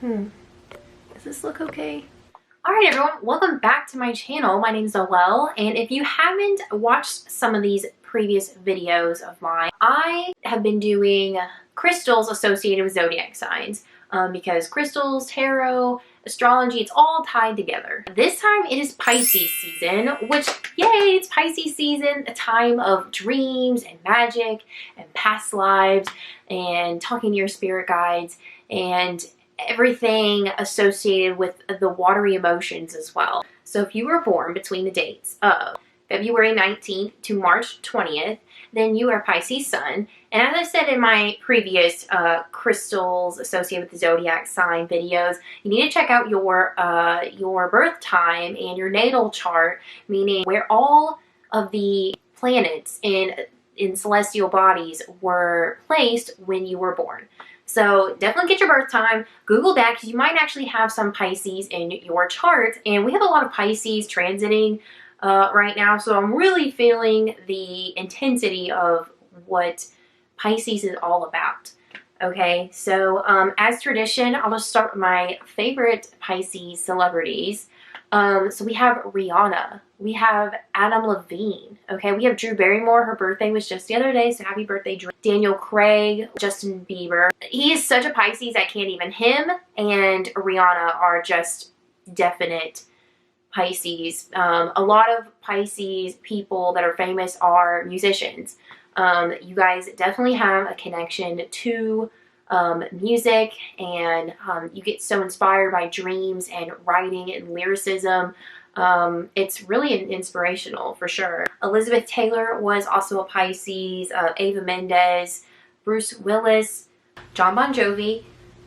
Does this look okay? Alright everyone, welcome back to my channel. My name is Opal, and if you haven't watched some of these previous videos of mine, I have been doing crystals associated with zodiac signs because crystals, tarot, astrology, it's all tied together. This time it is Pisces season, which, yay, it's Pisces season, a time of dreams and magic and past lives and talking to your spirit guides and everything associated with the watery emotions as well. So if you were born between the dates of February 19th to March 20th, then you are Pisces sun. And as I said in my previous crystals associated with the zodiac sign videos, you need to check out your birth time and your natal chart, meaning where all of the planets in celestial bodies were placed when you were born. So definitely get your birth time, Google that, because you might actually have some Pisces in your chart. And we have a lot of Pisces transiting right now, so I'm really feeling the intensity of what Pisces is all about. Okay, so as tradition, I'll just start with my favorite Pisces celebrities. So we have Rihanna, we have Adam Levine, okay, we have Drew Barrymore, her birthday was just the other day, so happy birthday Drew. Daniel Craig, Justin Bieber, he is such a Pisces, I can't even, him and Rihanna are just definite Pisces. A lot of Pisces people that are famous are musicians. You guys definitely have a connection to music, and you get so inspired by dreams and writing and lyricism. It's really inspirational for sure. Elizabeth Taylor was also a Pisces, Ava Mendes, Bruce Willis, John Bon Jovi,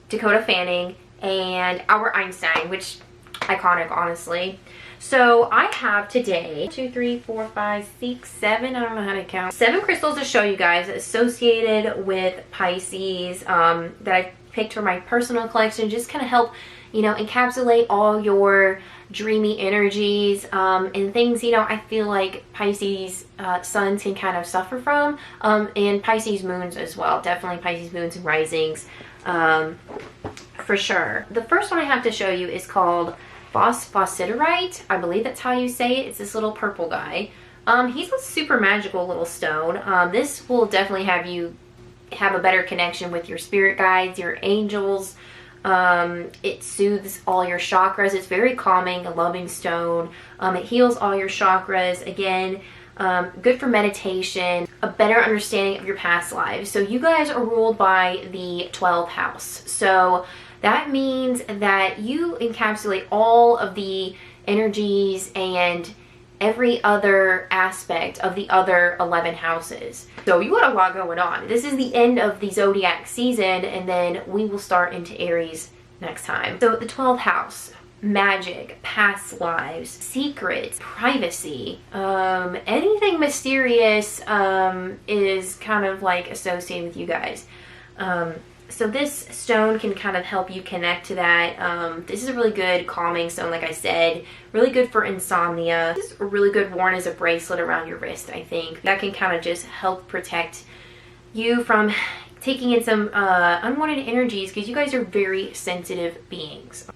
Dakota Fanning, and Albert Einstein, which iconic, honestly. So I have today 2, 3, 4, 5, 6, 7, I don't know how to count, 7 crystals to show you guys associated with Pisces that I picked for my personal collection, just kind of help, you know, encapsulate all your dreamy energies and things, you know, I feel like Pisces suns can kind of suffer from, and Pisces moons as well, definitely Pisces moons and risings for sure. The first one I have to show you is called Phosphosiderite, I believe that's how you say it. It's this little purple guy. He's a super magical little stone. This will definitely have you have a better connection with your spirit guides, your angels. It soothes all your chakras. It's very calming, a loving stone. It heals all your chakras. Again, good for meditation, a better understanding of your past lives. So you guys are ruled by the 12th house. So that means that you encapsulate all of the energies and every other aspect of the other 11 houses. So you got a lot going on. This is the end of the zodiac season, and then we will start into Aries next time. So the 12th house, magic, past lives, secrets, privacy, anything mysterious is kind of like associated with you guys. So this stone can kind of help you connect to that. This is a really good calming stone, like I said. Really good for insomnia. This is really good worn as a bracelet around your wrist, I think. That can kind of just help protect you from taking in some unwanted energies, because you guys are very sensitive beings.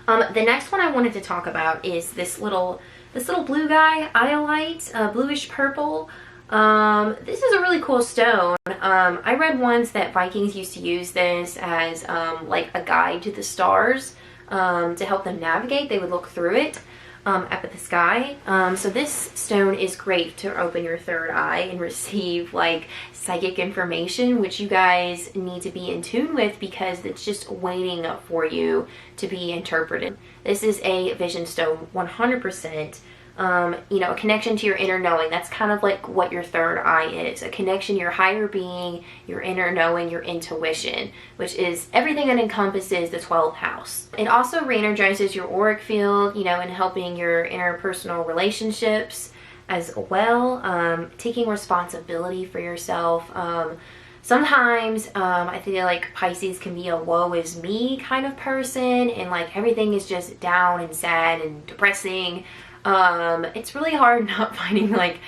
The next one I wanted to talk about is this little blue guy, Iolite, bluish purple. This is a really cool stone. I read once that Vikings used to use this as like a guide to the stars to help them navigate. They would look through it up at the sky. So this stone is great to open your third eye and receive like psychic information, which you guys need to be in tune with because it's just waiting for you to be interpreted. This is a vision stone, 100%. You know, a connection to your inner knowing. That's kind of like what your third eye is. A connection to your higher being, your inner knowing, your intuition, which is everything that encompasses the 12th house. It also re-energizes your auric field, you know, in helping your interpersonal relationships as well. Taking responsibility for yourself. Sometimes I feel like Pisces can be a woe is me kind of person, and like everything is just down and sad and depressing. It's really hard not finding like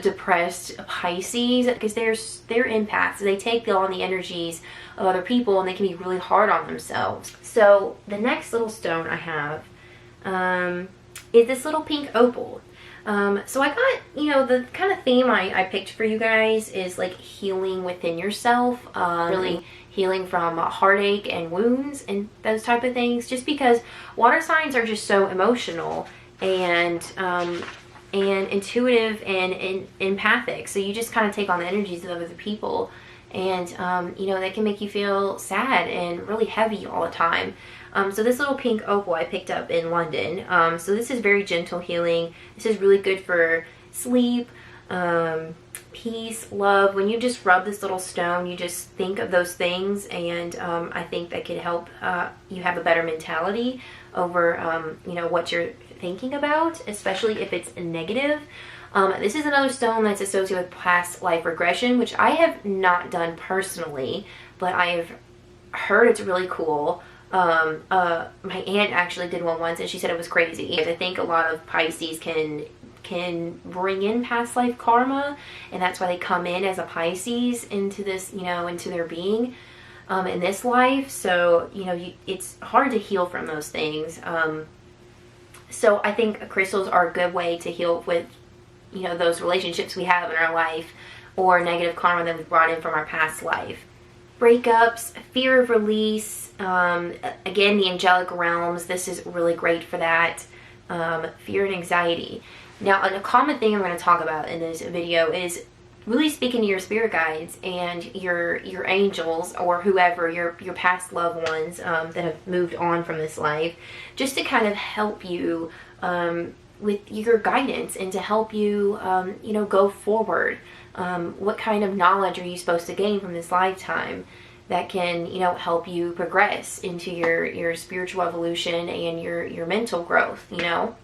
depressed Pisces, because they're empaths. They take on the energies of other people and they can be really hard on themselves. So the next little stone I have is this little pink opal. So I got, you know, the kind of theme I picked for you guys is like healing within yourself, really healing from heartache and wounds and those type of things, just because water signs are just so emotional and intuitive and empathic. So you just kind of take on the energies of other people, and you know, that can make you feel sad and really heavy all the time. So this little pink opal I picked up in London. So this is very gentle healing. This is really good for sleep, peace, love. When you just rub this little stone, you just think of those things, and I think that could help you have a better mentality over you know, what you're thinking about, especially if it's negative. This is another stone that's associated with past life regression, which I have not done personally, but I have heard it's really cool. My aunt actually did one once and she said it was crazy. I think a lot of Pisces can bring in past life karma, and that's why they come in as a Pisces into this, you know, into their being in this life. So, you know, it's hard to heal from those things. So I think crystals are a good way to heal with, you know, those relationships we have in our life or negative karma that we've brought in from our past life. Breakups, fear of release, again, the angelic realms, this is really great for that. Fear and anxiety. Now, a common thing I'm going to talk about in this video is really speaking to your spirit guides and your angels, or whoever, your past loved ones that have moved on from this life, just to kind of help you with your guidance and to help you, you know, go forward. What kind of knowledge are you supposed to gain from this lifetime that can, you know, help you progress into your spiritual evolution and your mental growth, you know?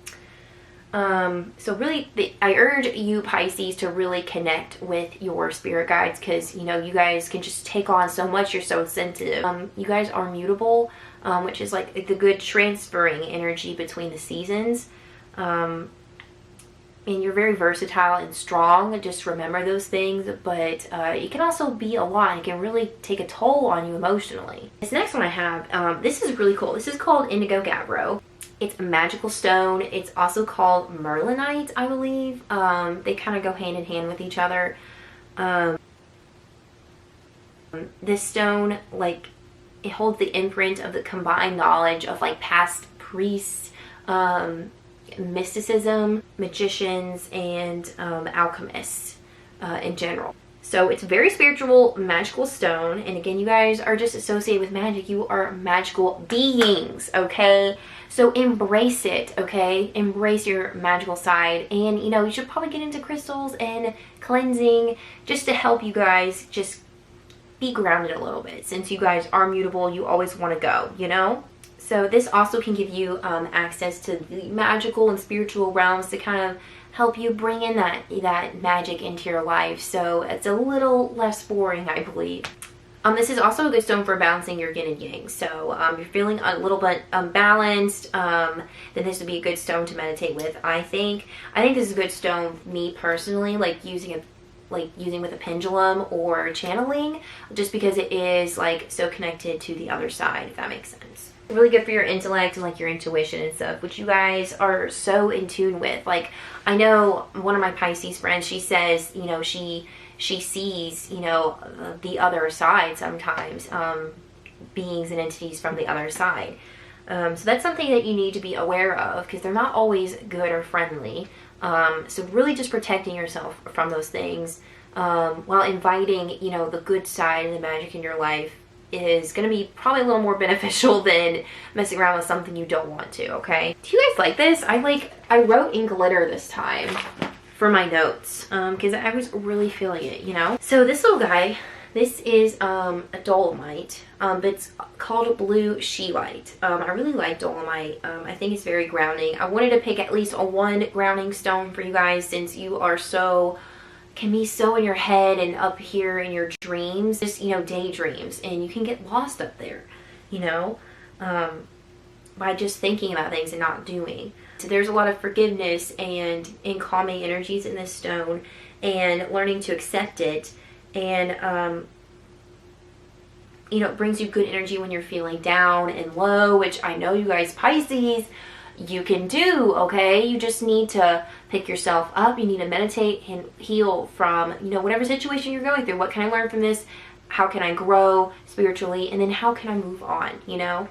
So really, I urge you Pisces to really connect with your spirit guides, because, you know, you guys can just take on so much. You're so sensitive. You guys are mutable, which is like the good transferring energy between the seasons. And you're very versatile and strong. Just remember those things, but it can also be a lot. It can really take a toll on you emotionally. This next one I have, this is really cool. This is called Indigo Gabbro. It's a magical stone. It's also called Merlinite, I believe. They kind of go hand in hand with each other. This stone, like, it holds the imprint of the combined knowledge of like past priests, mysticism, magicians, and alchemists in general. So it's a very spiritual, magical stone. And again, you guys are just associated with magic. You are magical beings, okay? So embrace it, okay? Embrace your magical side. And, you know, you should probably get into crystals and cleansing just to help you guys just be grounded a little bit. Since you guys are mutable, you always want to go, you know? So this also can give you access to the magical and spiritual realms to kind of help you bring in that magic into your life. So it's a little less boring, I believe. This is also a good stone for balancing your yin and yang. So you're feeling a little bit unbalanced, then this would be a good stone to meditate with. I think this is a good stone, me personally, like using with a pendulum or channeling, just because it is like so connected to the other side, if that makes sense. Really good for your intellect and like your intuition and stuff, which you guys are so in tune with. Like, I know one of my Pisces friends, she says, you know, she sees, you know, the other side sometimes, beings and entities from the other side. So that's something that you need to be aware of, because they're not always good or friendly. So really just protecting yourself from those things, while inviting, you know, the good side and the magic in your life is going to be probably a little more beneficial than messing around with something you don't want to, okay? Do you guys like this? I wrote in glitter this time for my notes, because I was really feeling it, you know? So this little guy, this is a Dolomite, but it's called Blue Sheelite. I really like Dolomite. I think it's very grounding. I wanted to pick at least one grounding stone for you guys, since you are can be so in your head and up here in your dreams, just, you know, daydreams, and you can get lost up there, you know? by just thinking about things and not doing. So there's a lot of forgiveness and calming energies in this stone, and learning to accept it. And you know, it brings you good energy when you're feeling down and low, which I know you guys Pisces, you can do, okay? You just need to pick yourself up. You need to meditate and heal from, you know, whatever situation you're going through. What can I learn from this? How can I grow spiritually? And then how can I move on, you know?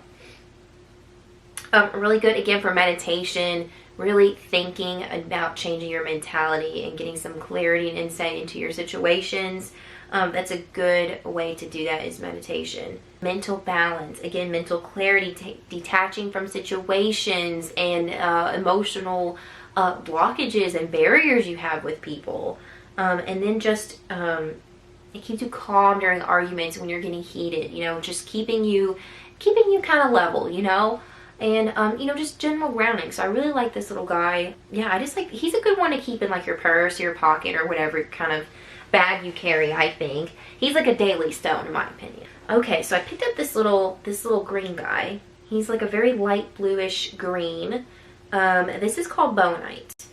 Really good, again, for meditation, really thinking about changing your mentality and getting some clarity and insight into your situations. That's a good way to do that, is meditation. Mental balance, again, mental clarity, detaching from situations and emotional blockages and barriers you have with people. And then just, it keeps you calm during arguments when you're getting heated, you know, just keeping you kind of level, you know. And, you know, just general grounding. So I really like this little guy. Yeah, I just like, he's a good one to keep in like your purse, your pocket, or whatever kind of bag you carry, I think. He's like a daily stone in my opinion. Okay, so I picked up this little green guy. He's like a very light bluish green. This is called Bowenite.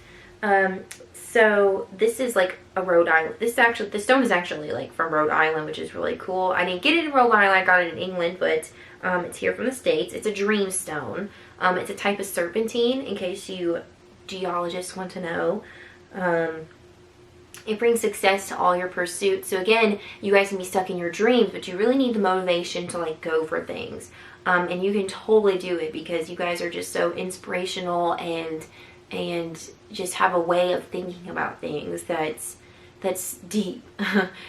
So this is like a Rhode Island. This stone is actually like from Rhode Island, which is really cool. I didn't get it in Rhode Island, I got it in England, but it's here from the States. It's a dream stone. It's a type of serpentine, in case you geologists want to know. It brings success to all your pursuits. So again, you guys can be stuck in your dreams, but you really need the motivation to like go for things. And you can totally do it because you guys are just so inspirational and just have a way of thinking about things that's deep.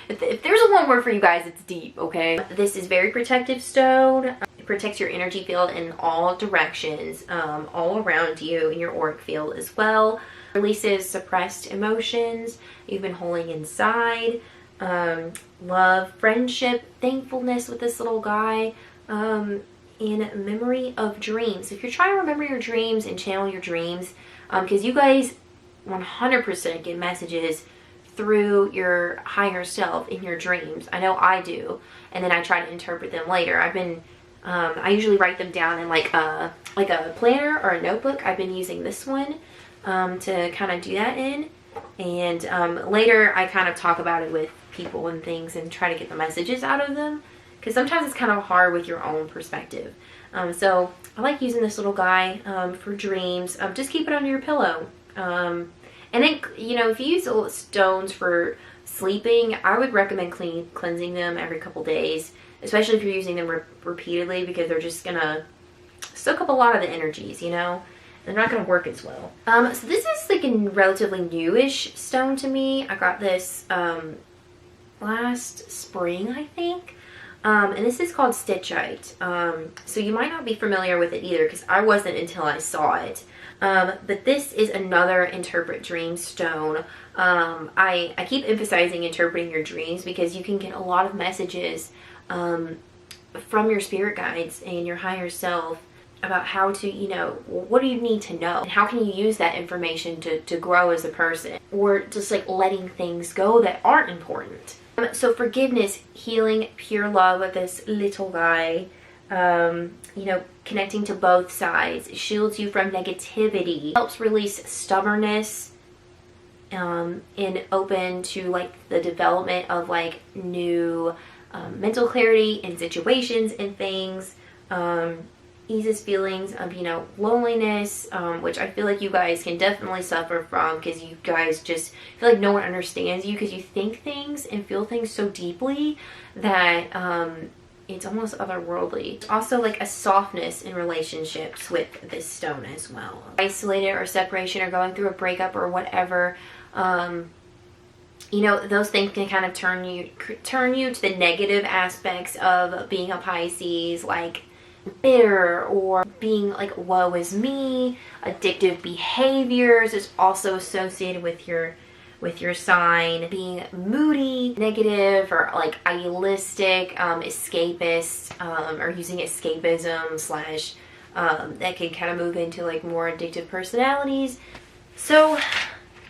If there's a one word for you guys, it's deep, okay? This is very protective stone. It protects your energy field in all directions, all around you, in your auric field as well. Releases suppressed emotions you've been holding inside. Love, friendship, thankfulness with this little guy. In memory of dreams. If you're trying to remember your dreams and channel your dreams, because you guys 100% get messages through your higher self in your dreams. I know I do, and then I try to interpret them later. I usually write them down in like a planner or a notebook. I've been using this one to kind of do that in, and later I kind of talk about it with people and things and try to get the messages out of them, because sometimes it's kind of hard with your own perspective. So I like using this little guy for dreams. Just keep it under your pillow. And then, you know, if you use stones for sleeping, I would recommend cleansing them every couple days, especially if you're using them repeatedly, because they're just gonna soak up a lot of the energies, you know? They're not gonna work as well. So this is like a relatively newish stone to me. I got this last spring, I think. And this is called Stichtite. So you might not be familiar with it either, because I wasn't until I saw it. But this is another interpret dream stone. I keep emphasizing interpreting your dreams, because you can get a lot of messages from your spirit guides and your higher self about how to, you know, what do you need to know? And how can you use that information to grow as a person? Or just like letting things go that aren't important. So forgiveness, healing, pure love with this little guy, you know, connecting to both sides, shields you from negativity, helps release stubbornness, and open to like the development of like new mental clarity in situations and things, eases feelings of, you know, loneliness, which I feel like you guys can definitely suffer from, because you guys just feel like no one understands you, because you think things and feel things so deeply that it's almost otherworldly. Also like a softness in relationships with this stone as well. Isolated or separation or going through a breakup or whatever, you know, those things can kind of turn you to the negative aspects of being a Pisces, like bitter or being like woe is me. Addictive behaviors is also associated with your sign. Being moody, negative, or like idealistic, escapist, or using escapism slash that can kind of move into like more addictive personalities. So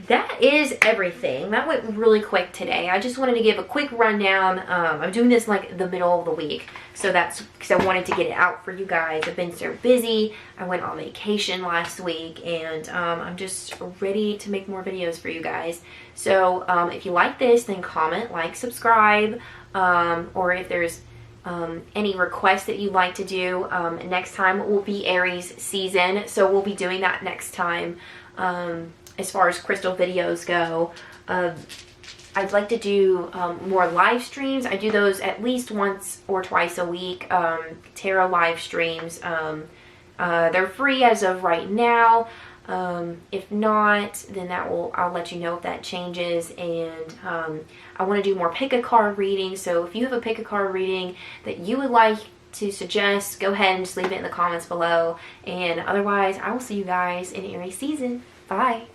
that is everything. That went really quick today. I just wanted to give a quick rundown. I'm doing this like the middle of the week, so that's because I wanted to get it out for you guys. I've been so busy. I went on vacation last week, and I'm just ready to make more videos for you guys. So if you like this, then comment, like, subscribe, or if there's any requests that you'd like to do. Next time will be Aries season, so we'll be doing that next time. As far as crystal videos go, I'd like to do more live streams. I do those at least once or twice a week. Tarot live streams. They're free as of right now. If not, then I'll let you know if that changes. And I want to do more pick a card readings. So if you have a pick a card reading that you would like to suggest, go ahead and just leave it in the comments below. And otherwise, I will see you guys in Aries season. Bye.